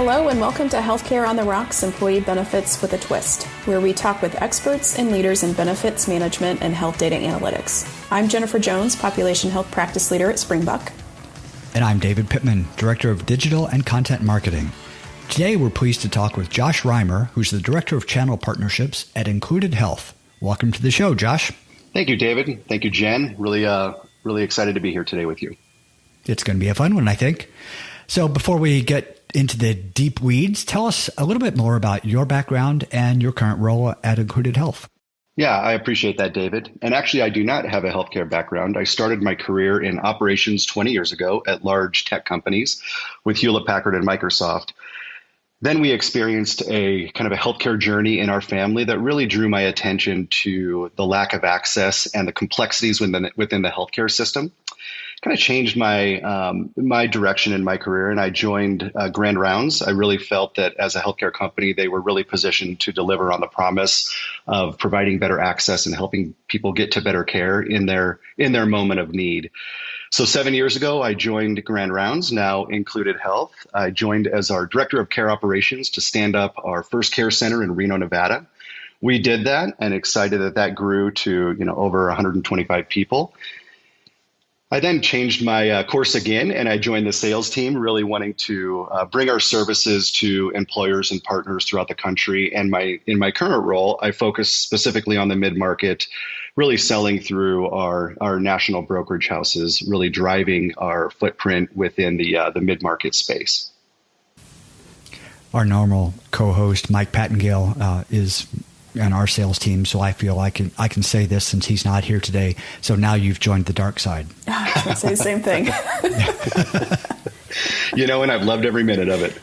Hello and welcome to Healthcare on the Rocks Employee Benefits with a Twist, where we talk with experts and leaders in benefits management and health data analytics. I'm Jennifer Jones, Population Health Practice Leader at Springbuk. And I'm David Pittman, Director of Digital and Content Marketing. Today we're pleased to talk with Josh Reimer, who's the Director of Channel Partnerships at Included Health. Welcome to the show, Josh. Thank you, David. Thank you, Jen. Really excited to be here today with you. It's going to be a fun one, I think. So before we get into the deep weeds, tell us a little bit more about your background and your current role at Included Health. Yeah, I appreciate that, David. And actually, I do not have a healthcare background. I started my career in operations 20 years ago at large tech companies with Hewlett-Packard and Microsoft. Then we experienced a kind of a healthcare journey in our family that really drew my attention to the lack of access and the complexities within the healthcare system. Kind of changed my direction in my career, and I joined Grand Rounds. I really felt that as a healthcare company, they were really positioned to deliver on the promise of providing better access and helping people get to better care in their moment of need. So 7 years ago, I joined Grand Rounds, now Included Health. I joined as our Director of Care Operations to stand up our first care center in Reno, Nevada. We did that, and excited that grew to over 125 people. I then changed my course again, and I joined the sales team, really wanting to bring our services to employers and partners throughout the country. And in my current role, I focus specifically on the mid-market, really selling through our national brokerage houses, really driving our footprint within the mid-market space. Our normal co-host, Mike Pattengale, is on our sales team, so I feel I can say this since he's not here today. So now you've joined the dark side. I was going to say the same thing. And I've loved every minute of it.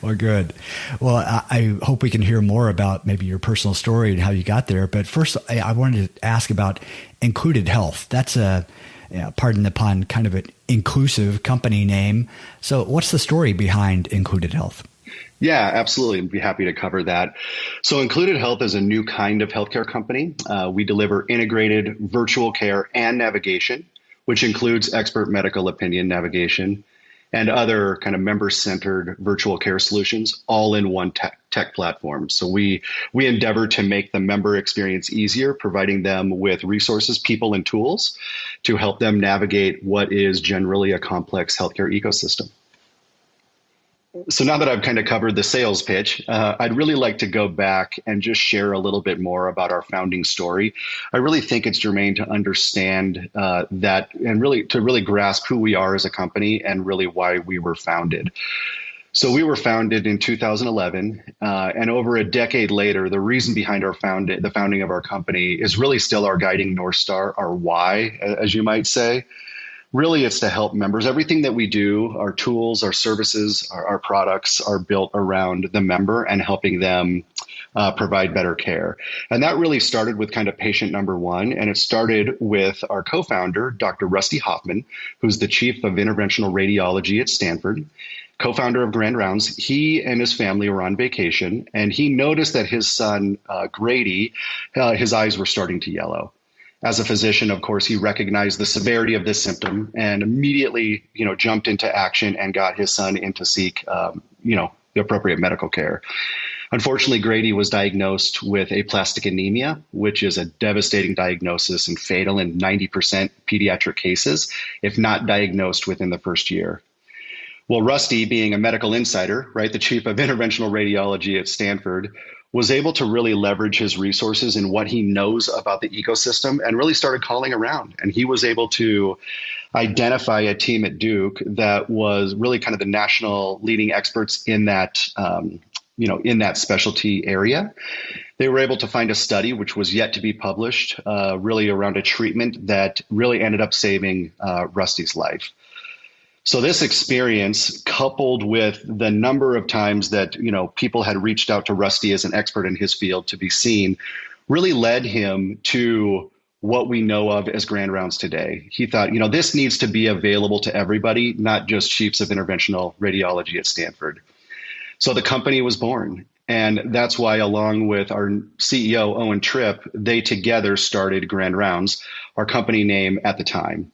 Well, good. Well, I hope we can hear more about maybe your personal story and how you got there. But first, I wanted to ask about Included Health. That's pardon the pun, kind of an inclusive company name. So what's the story behind Included Health? Yeah, absolutely. I'd be happy to cover that. So Included Health is a new kind of healthcare company. We deliver integrated virtual care and navigation, which includes expert medical opinion navigation and other kind of member-centered virtual care solutions, all in one tech platform. So we endeavor to make the member experience easier, providing them with resources, people, and tools to help them navigate what is generally a complex healthcare ecosystem. So now that I've kind of covered the sales pitch, I'd really like to go back and just share a little bit more about our founding story. I really think it's germane to understand that and really grasp who we are as a company and really why we were founded. So we were founded in 2011, and over a decade later, the reason behind the founding of our company is really still our guiding North Star, our why, as you might say. Really, it's to help members. Everything that we do, our tools, our services, our products are built around the member and helping them provide better care. And that really started with kind of patient number one. And it started with our co-founder, Dr. Rusty Hoffman, who's the chief of interventional radiology at Stanford, co-founder of Grand Rounds. He and his family were on vacation, and he noticed that his son, Grady, his eyes were starting to yellow. As a physician, of course, he recognized the severity of this symptom and immediately, jumped into action and got his son in to seek, the appropriate medical care. Unfortunately, Grady was diagnosed with aplastic anemia, which is a devastating diagnosis and fatal in 90% pediatric cases, if not diagnosed within the first year. Well, Rusty, being a medical insider, right, the chief of interventional radiology at Stanford, was able to really leverage his resources and what he knows about the ecosystem and really started calling around. And he was able to identify a team at Duke that was really kind of the national leading experts in that, in that specialty area. They were able to find a study which was yet to be published, really around a treatment that really ended up saving Rusty's life. So this experience, coupled with the number of times that, people had reached out to Rusty as an expert in his field to be seen, really led him to what we know of as Grand Rounds today. He thought, this needs to be available to everybody, not just chiefs of interventional radiology at Stanford. So the company was born. And that's why, along with our CEO, Owen Tripp, they together started Grand Rounds, our company name at the time.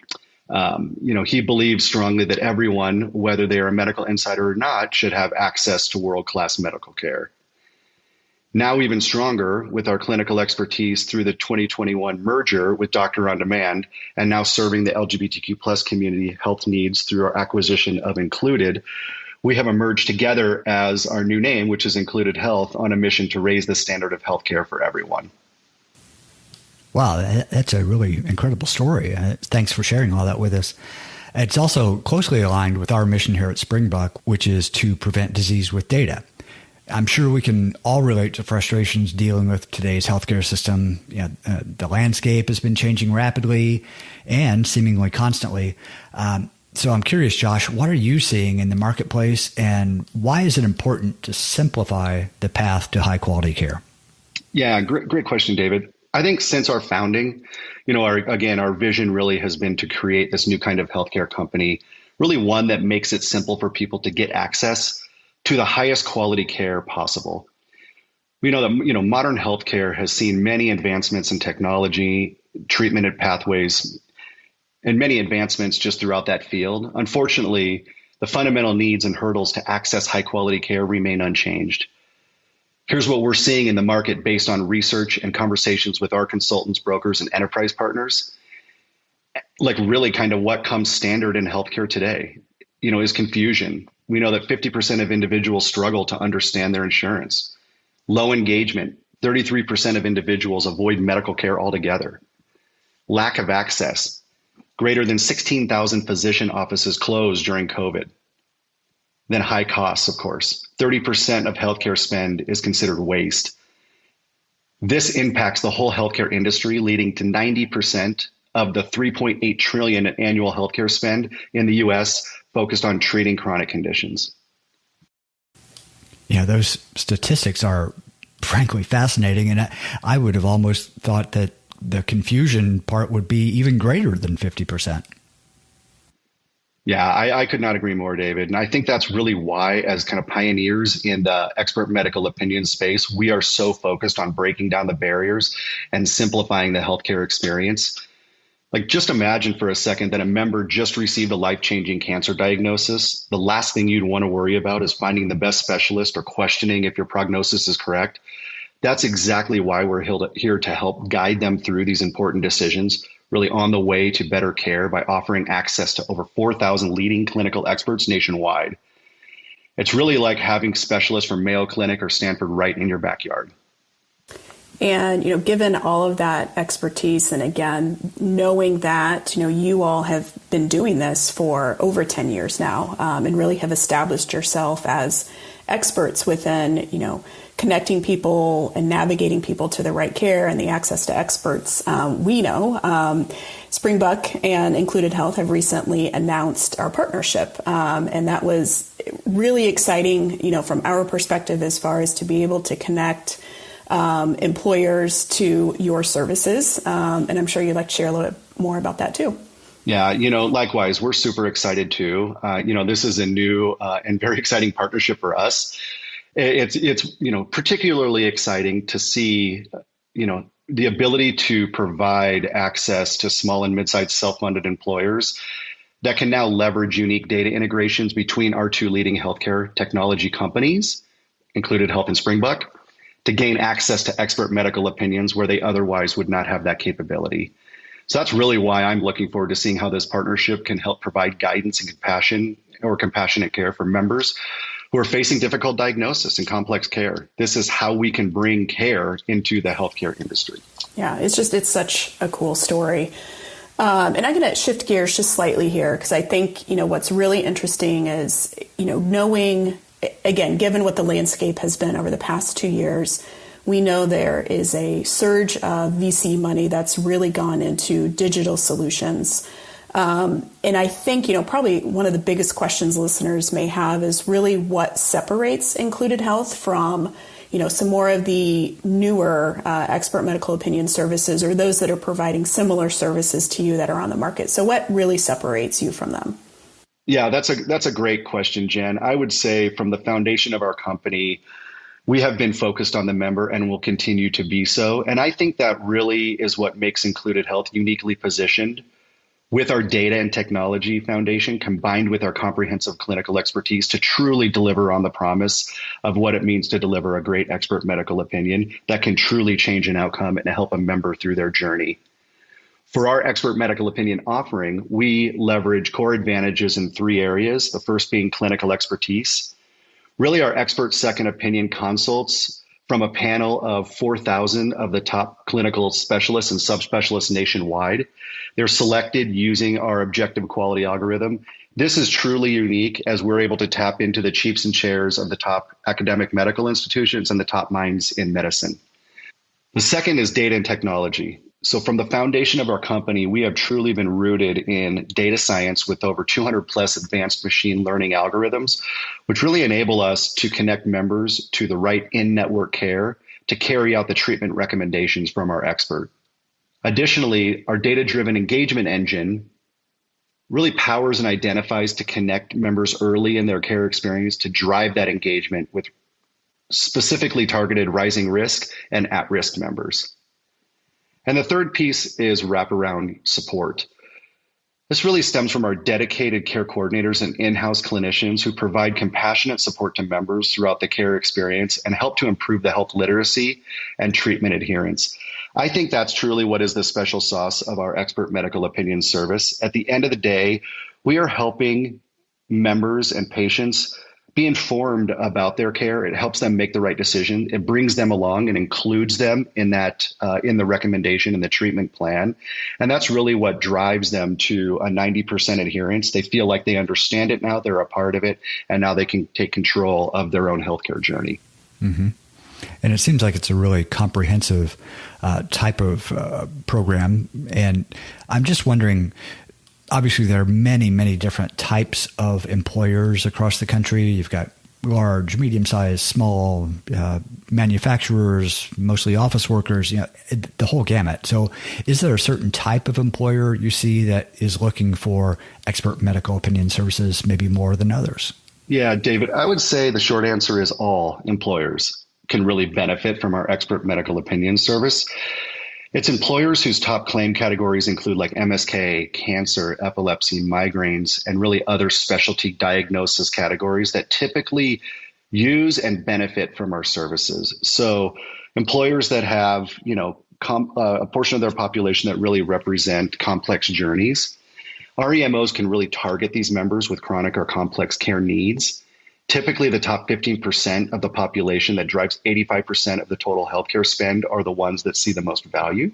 He believes strongly that everyone, whether they are a medical insider or not, should have access to world-class medical care. Now, even stronger with our clinical expertise through the 2021 merger with Doctor on Demand, and now serving the LGBTQ plus community health needs through our acquisition of Included, we have emerged together as our new name, which is Included Health, on a mission to raise the standard of healthcare for everyone. Wow, that's a really incredible story. Thanks for sharing all that with us. It's also closely aligned with our mission here at Springbuk, which is to prevent disease with data. I'm sure we can all relate to frustrations dealing with today's healthcare system. The landscape has been changing rapidly and seemingly constantly. So I'm curious, Josh, what are you seeing in the marketplace, and why is it important to simplify the path to high quality care? Yeah, great question, David. I think since our founding, our vision really has been to create this new kind of healthcare company, really one that makes it simple for people to get access to the highest quality care possible. We know that modern healthcare has seen many advancements in technology, treatment and pathways, and many advancements just throughout that field. Unfortunately, the fundamental needs and hurdles to access high quality care remain unchanged. Here's what we're seeing in the market based on research and conversations with our consultants, brokers, and enterprise partners. Like really kind of what comes standard in healthcare today, is confusion. We know that 50% of individuals struggle to understand their insurance. Low engagement, 33% of individuals avoid medical care altogether. Lack of access, greater than 16,000 physician offices closed during COVID. Then high costs, of course. 30% of healthcare spend is considered waste. This impacts the whole healthcare industry, leading to 90% of the $3.8 trillion in annual healthcare spend in the U.S. focused on treating chronic conditions. Those statistics are frankly fascinating, and I would have almost thought that the confusion part would be even greater than 50%. Yeah, I could not agree more, David. And I think that's really why, as kind of pioneers in the expert medical opinion space, we are so focused on breaking down the barriers and simplifying the healthcare experience. Like, just imagine for a second that a member just received a life-changing cancer diagnosis. The last thing you'd want to worry about is finding the best specialist or questioning if your prognosis is correct. That's exactly why we're here to help guide them through these important decisions, really on the way to better care by offering access to over 4,000 leading clinical experts nationwide. It's really like having specialists from Mayo Clinic or Stanford right in your backyard. And, given all of that expertise, and again, knowing that, you all have been doing this for over 10 years now, and really have established yourself as experts within, connecting people and navigating people to the right care and the access to experts. We know Springbuk and Included Health have recently announced our partnership. And that was really exciting, from our perspective, as far as to be able to connect employers to your services. And I'm sure you'd like to share a little bit more about that too. Yeah, likewise, we're super excited too. This is a new and very exciting partnership for us. It's particularly exciting to see, the ability to provide access to small and mid-sized self-funded employers that can now leverage unique data integrations between our two leading healthcare technology companies, Included Health and Springbuk, to gain access to expert medical opinions where they otherwise would not have that capability. So that's really why I'm looking forward to seeing how this partnership can help provide guidance and compassionate care for members who are facing difficult diagnosis and complex care. This is how we can bring care into the healthcare industry. Yeah, it's such a cool story. And I'm going to shift gears just slightly here, because I think, what's really interesting is, knowing, again, given what the landscape has been over the past 2 years, we know there is a surge of VC money that's really gone into digital solutions. And I think, probably one of the biggest questions listeners may have is really what separates Included Health from, some more of the newer expert medical opinion services, or those that are providing similar services to you that are on the market. So what really separates you from them? Yeah, that's a great question, Jen. I would say from the foundation of our company, we have been focused on the member and will continue to be so. And I think that really is what makes Included Health uniquely positioned. with our data and technology foundation combined with our comprehensive clinical expertise to truly deliver on the promise of what it means to deliver a great expert medical opinion that can truly change an outcome and help a member through their journey. For our expert medical opinion offering, we leverage core advantages in 3 areas, the first being clinical expertise. Really, our expert second opinion consults from a panel of 4,000 of the top clinical specialists and subspecialists nationwide. They're selected using our objective quality algorithm. This is truly unique as we're able to tap into the chiefs and chairs of the top academic medical institutions and the top minds in medicine. The second is data and technology. So from the foundation of our company, we have truly been rooted in data science with over 200 plus advanced machine learning algorithms, which really enable us to connect members to the right in-network care to carry out the treatment recommendations from our expert. Additionally, our data-driven engagement engine really powers and identifies to connect members early in their care experience to drive that engagement with specifically targeted rising risk and at-risk members. And the third piece is wraparound support. This really stems from our dedicated care coordinators and in-house clinicians who provide compassionate support to members throughout the care experience and help to improve the health literacy and treatment adherence. I think that's truly what is the special sauce of our expert medical opinion service. At the end of the day, we are helping members and patients be informed about their care. It helps them make the right decision. It brings them along and includes them in that in the recommendation and the treatment plan. And that's really what drives them to a 90% adherence. They feel like they understand it now, they're a part of it, and now they can take control of their own healthcare journey. Mm-hmm. And it seems like it's a really comprehensive type of program. And I'm just wondering, obviously, there are many, many different types of employers across the country. You've got large, medium-sized, small manufacturers, mostly office workers, the whole gamut. So is there a certain type of employer you see that is looking for expert medical opinion services maybe more than others? Yeah, David, I would say the short answer is all employers can really benefit from our expert medical opinion service. It's employers whose top claim categories include like MSK, cancer, epilepsy, migraines, and really other specialty diagnosis categories that typically use and benefit from our services. So employers that have, a portion of their population that really represent complex journeys. Our EMOs can really target these members with chronic or complex care needs. Typically, the top 15% of the population that drives 85% of the total healthcare spend are the ones that see the most value.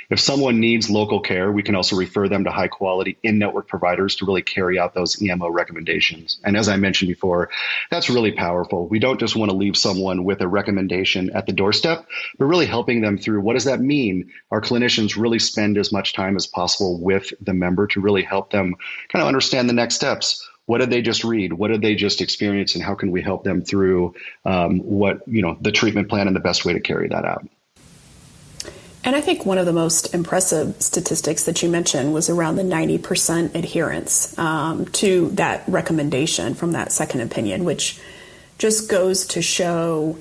If someone needs local care, we can also refer them to high quality in-network providers to really carry out those EMO recommendations. And as I mentioned before, that's really powerful. We don't just want to leave someone with a recommendation at the doorstep, but really helping them through what does that mean? Our clinicians really spend as much time as possible with the member to really help them kind of understand the next steps. What did they just read? What did they just experience? And how can we help them through the treatment plan and the best way to carry that out? And I think one of the most impressive statistics that you mentioned was around the 90% adherence to that recommendation from that second opinion, which just goes to show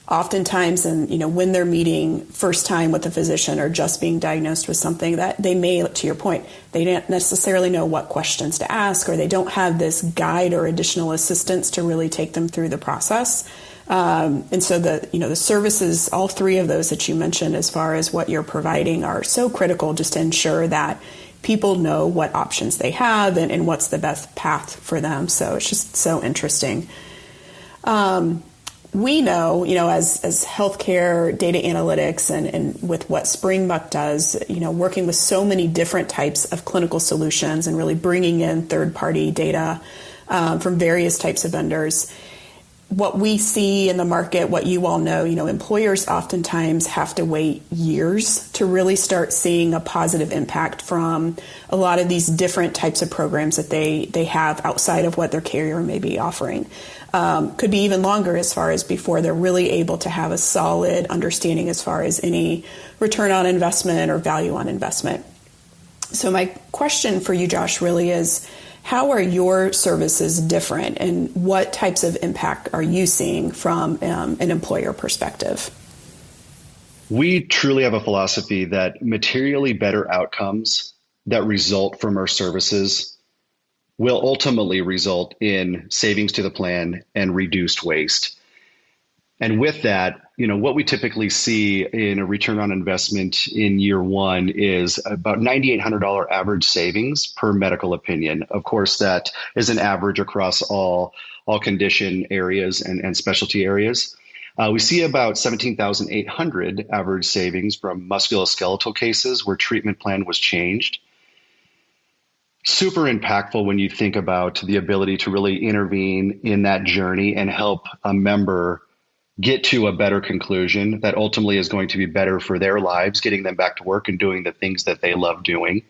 oftentimes, and when they're meeting first time with a physician or just being diagnosed with something that they may, to your point, they don't necessarily know what questions to ask, or they don't have this guide or additional assistance to really take them through the process. And so the services, all 3 of those that you mentioned, as far as what you're providing, are so critical just to ensure that people know what options they have and what's the best path for them. So it's just so interesting. We know, as healthcare data analytics and with what Springbuk does, working with so many different types of clinical solutions and really bringing in third-party data from various types of vendors. What we see in the market, what you all know, employers oftentimes have to wait years to really start seeing a positive impact from a lot of these different types of programs that they have outside of what their carrier may be offering. Could be even longer as far as before they're really able to have a solid understanding as far as any return on investment or value on investment. So my question for you, Josh, really is, how are your services different, and what types of impact are you seeing from an employer perspective? We truly have a philosophy that materially better outcomes that result from our services will ultimately result in savings to the plan and reduced waste. And with that, what we typically see in a return on investment in year one is about $9,800 average savings per medical opinion. Of course, that is an average across all condition areas and specialty areas. We see about 17,800 average savings from musculoskeletal cases where treatment plan was changed. Super impactful when you think about the ability to really intervene in that journey and help a member get to a better conclusion that ultimately is going to be better for their lives, getting them back to work and doing the things that they love doing,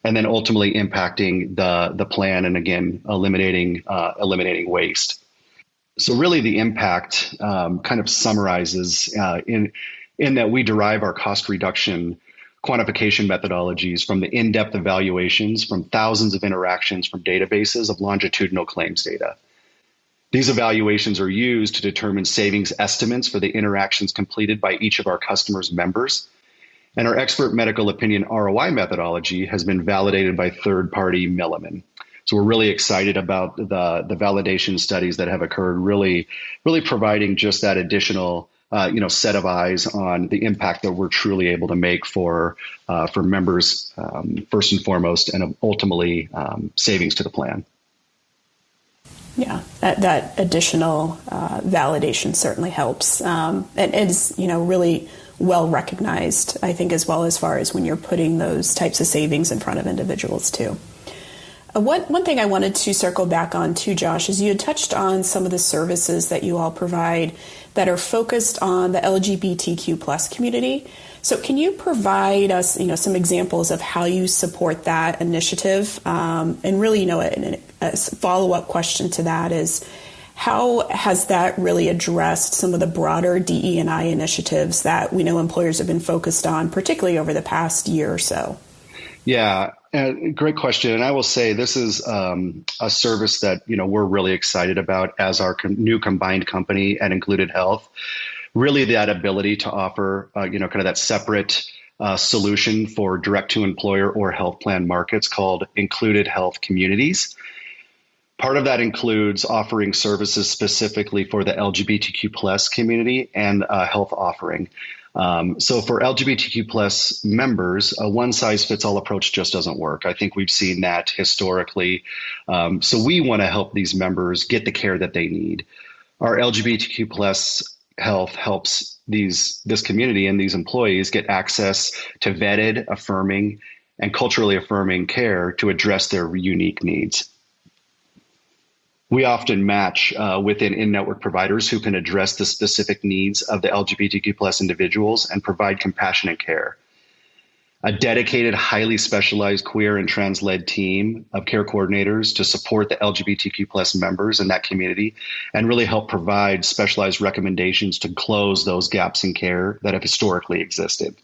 and then ultimately impacting the plan and, again, eliminating waste. So really the impact kind of summarizes in that we derive our cost reduction quantification methodologies from the in-depth evaluations from thousands of interactions from databases of longitudinal claims data. These evaluations are used to determine savings estimates for the interactions completed by each of our customers' members. And our expert medical opinion ROI methodology has been validated by third-party Milliman. So we're really excited about the validation studies that have occurred, really providing just that additional set of eyes on the impact that we're truly able to make for members first and foremost, and ultimately savings to the plan. Yeah, that additional validation certainly helps, and is really well recognized, I think, as well, as far as when you're putting those types of savings in front of individuals too. One thing I wanted to circle back on too, Josh, is you had touched on some of the services that you all provide that are focused on the LGBTQ plus community. So can you provide us, some examples of how you support that initiative? And really, a follow-up question to that is, how has that really addressed some of the broader DE&I initiatives that we know employers have been focused on, particularly over the past year or so? Yeah, great question. And I will say this is a service that, we're really excited about as our new combined company at Included Health. Really that ability to offer, kind of that separate solution for direct to employer or health plan markets called Included Health Communities. Part of that includes offering services specifically for the LGBTQ plus community and health offering. So for LGBTQ plus members, a one size fits all approach just doesn't work. I think we've seen that historically. So we want to help these members get the care that they need. Our LGBTQ plus health helps this community and these employees get access to vetted, affirming, and culturally affirming care to address their unique needs. We often match within in-network providers who can address the specific needs of the LGBTQ plus individuals and provide compassionate care. A dedicated, highly specialized queer and trans-led team of care coordinators to support the LGBTQ plus members in that community and really help provide specialized recommendations to close those gaps in care that have historically existed.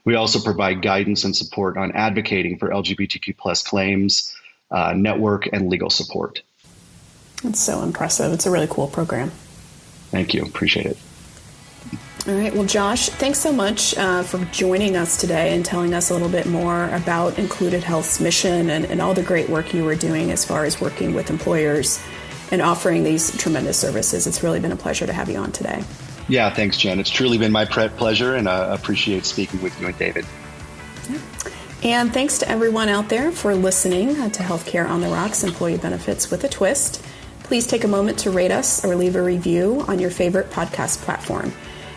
We also provide guidance and support on advocating for LGBTQ plus claims, network, and legal support. It's so impressive. It's a really cool program. Thank you. Appreciate it. All right. Well, Josh, thanks so much for joining us today and telling us a little bit more about Included Health's mission and all the great work you were doing as far as working with employers and offering these tremendous services. It's really been a pleasure to have you on today. Yeah, thanks, Jen. It's truly been my pleasure, and I appreciate speaking with you and David. Yeah. And thanks to everyone out there for listening to Healthcare on the Rocks, Employee Benefits with a Twist. Please take a moment to rate us or leave a review on your favorite podcast platform.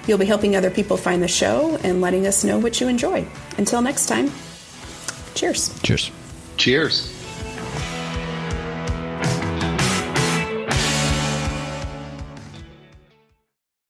You'll be helping other people find the show and letting us know what you enjoy. Until next time, cheers. Cheers. Cheers.